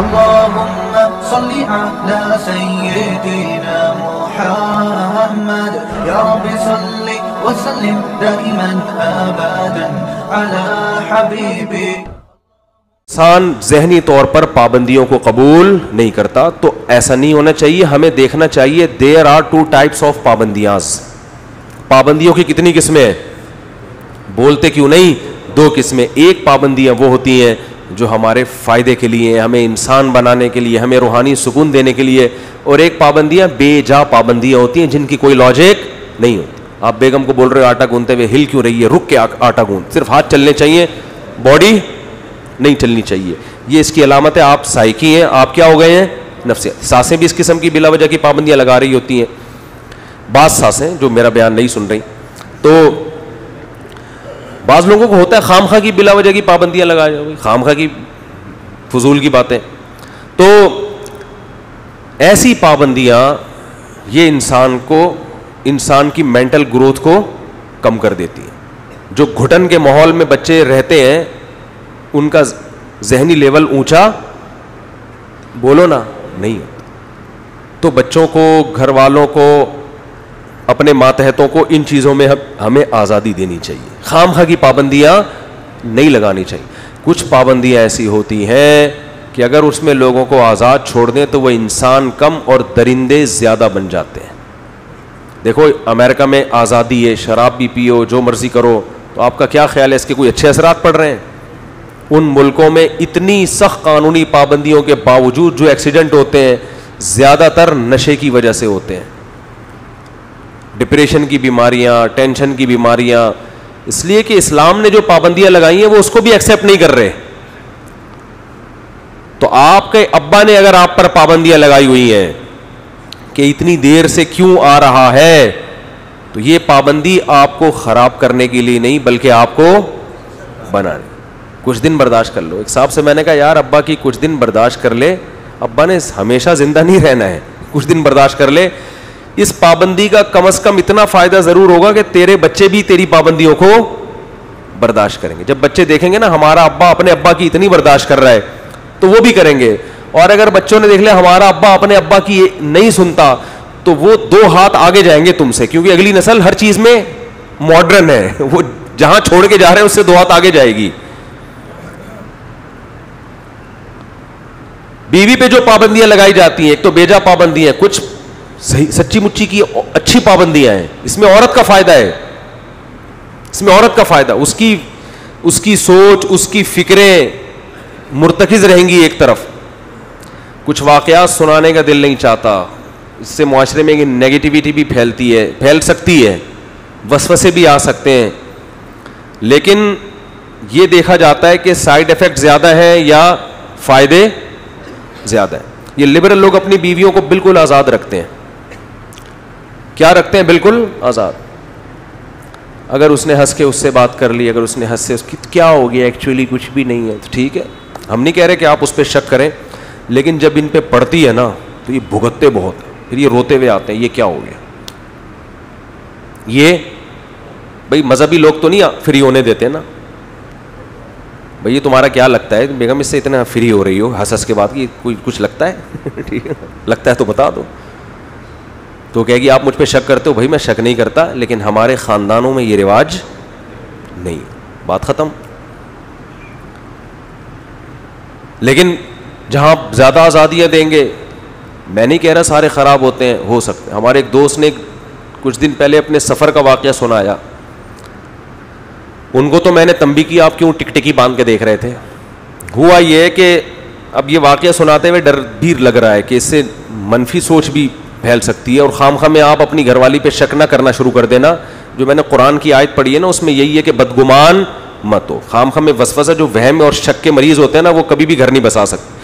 اللهم صل على سيدنا محمد يا رب صل وسلم دائما ابدا على حبيبك. انسان ذہنی طور پر پابندیوں کو قبول نہیں کرتا, تو ایسا نہیں ہونا چاہیے. ہمیں دیکھنا چاہیے there are two types of پابندیاز. پابندیوں کی کتنی قسمیں ہیں؟ بولتے کیوں نہیں؟ دو قسمیں. ایک پابندیاں وہ ہوتی ہیں جو ہمارے فائدے کے لیے, ہمیں انسان بنانے کے لیے, ہمیں روحانی سکون دینے کے لیے, اور ایک پابندیاں بے جا پابندیاں ہوتی ہیں جن کی کوئی لاجک نہیں ہوتی. آپ بیگم کو بول رہے ہو آٹا گوندتے ہوئے ہل کیوں رہی ہے, رک کے آٹا گوند, صرف ہاتھ چلنے چاہیے, باڈی نہیں چلنی چاہیے. یہ اس کی علامت ہے آپ سائیکی ہیں, آپ کیا ہو گئے ہیں, نفسیات. سانسیں بھی اس قسم کی بلا وجہ کی پابندیاں لگا رہی ہوتی ہیں. بعض سانسیں جو میرا بیان نہیں سن رہی, تو بعض لوگوں کو ہوتا ہے خامخواہ کی بلا وجہ کی پابندیاں لگا جائے, خامخواہ کی فضول کی باتیں. تو ایسی پابندیاں یہ انسان کی مینٹل گروتھ کو کم کر دیتی ہیں. جو گھٹن کے ماحول میں بچے رہتے ہیں ان کا ذہنی لیول اونچا بولو نا نہیں ہوتا. تو بچوں کو, گھر والوں کو, اپنے ماتحتوں کو ان چیزوں میں ہمیں آزادی دینی چاہیے. خامخواہ کی پابندیاں نہیں لگانی چاہیے. کچھ پابندیاں ایسی ہوتی ہیں کہ اگر اس میں لوگوں کو آزاد چھوڑ دیں تو وہ انسان کم اور درندے زیادہ بن جاتے ہیں. دیکھو امریکہ میں آزادی ہے, شراب بھی پیو, جو مرضی کرو, تو آپ کا کیا خیال ہے اس کے کوئی اچھے اثرات پڑ رہے ہیں؟ ان ملکوں میں اتنی سخت قانونی پابندیوں کے باوجود جو ایکسیڈنٹ ہوتے ہیں زیادہ تر نشے کی وجہ سے ہوتے ہیں. ڈپریشن کی بیماریاں, ٹینشن کی بیماریاں, اس لیے کہ اسلام نے جو پابندیاں لگائی ہیں وہ اس کو بھی ایکسیپٹ نہیں کر رہے. تو آپ کے ابا نے اگر آپ پر پابندیاں لگائی ہوئی ہیں کہ اتنی دیر سے کیوں آ رہا ہے, تو یہ پابندی آپ کو خراب کرنے کے لیے نہیں بلکہ آپ کو بنانے. کچھ دن برداشت کر لو. ایک صاحب سے میں نے کہا یار ابا کی کچھ دن برداشت کر لے, ابا نے ہمیشہ زندہ نہیں رہنا ہے, کچھ دن برداشت کر لے. اس پابندی کا کم از کم اتنا فائدہ ضرور ہوگا کہ تیرے بچے بھی تیری پابندیوں کو برداشت کریں گے. جب بچے دیکھیں گے نا ہمارا ابا اپنے ابا کی اتنی برداشت کر رہا ہے تو وہ بھی کریں گے. اور اگر بچوں نے دیکھ لیا ہمارا ابا اپنے ابا کی نہیں سنتا تو وہ 2 ہاتھ آگے جائیں گے تم سے, کیونکہ اگلی نسل ہر چیز میں ماڈرن ہے, وہ جہاں چھوڑ کے جا رہے ہیں اس سے 2 ہاتھ آگے جائے گی. بیوی پہ جو پابندیاں لگائی جاتی ہیں ایک تو بیجا پابندیاں, کچھ صحیح سچی مچی کی اچھی پابندیاں ہیں. اس میں عورت کا فائدہ ہے, اس میں عورت کا فائدہ, اس کی سوچ, اس کی فکریں مرتکز رہیں گی ایک طرف. کچھ واقعات سنانے کا دل نہیں چاہتا, اس سے معاشرے میں نیگیٹیوٹی بھی پھیل سکتی ہے, وسوسے بھی آ سکتے ہیں. لیکن یہ دیکھا جاتا ہے کہ سائیڈ ایفیکٹ زیادہ ہے یا فائدے زیادہ ہیں. یہ لبرل لوگ اپنی بیویوں کو بالکل آزاد رکھتے ہیں. کیا رکھتے ہیں؟ بالکل آزاد. اگر اس نے ہنس کے اس سے بات کر لی, اگر اس نے ہنس سے اس کی کیا ہو گیا, ایکچولی کچھ بھی نہیں ہے, تو ٹھیک ہے, ہم نہیں کہہ رہے کہ آپ اس پہ شک کریں, لیکن جب ان پہ پڑتی ہے نا تو یہ بھگتتے بہت ہیں, پھر یہ روتے ہوئے آتے ہیں یہ کیا ہو گیا. یہ بھائی مذہبی لوگ تو نہیں فری ہونے دیتے نا, بھائی تمہارا کیا لگتا ہے بیگم اس سے اتنا فری ہو رہی ہو ہنس کے بعد کی کوئی کچھ لگتا ہے ٹھیک ہے, لگتا ہے تو بتا دو. تو کہے گی آپ مجھ پہ شک کرتے ہو. بھائی میں شک نہیں کرتا, لیکن ہمارے خاندانوں میں یہ رواج نہیں, بات ختم. لیکن جہاں زیادہ آزادیاں دیں گے, میں نہیں کہہ رہا سارے خراب ہوتے ہیں, ہو سکتے ہیں. ہمارے ایک دوست نے کچھ دن پہلے اپنے سفر کا واقعہ سنایا. ان کو تو میں نے تنبیہ کیا آپ کیوں ٹکٹکی باندھ کے دیکھ رہے تھے. ہوا یہ کہ اب یہ واقعہ سناتے ہوئے ڈر بھی لگ رہا ہے کہ اس سے منفی سوچ بھی پھیل سکتی ہے, اور خامخواہ میں آپ اپنی گھر والی پہ شک نہ کرنا شروع کر دینا. جو میں نے قرآن کی آیت پڑھی ہے نا اس میں یہی ہے کہ بدگمان مت ہو. خامخواہ میں وسوسہ, جو وہم اور شک کے مریض ہوتے ہیں نا وہ کبھی بھی گھر نہیں بسا سکتے.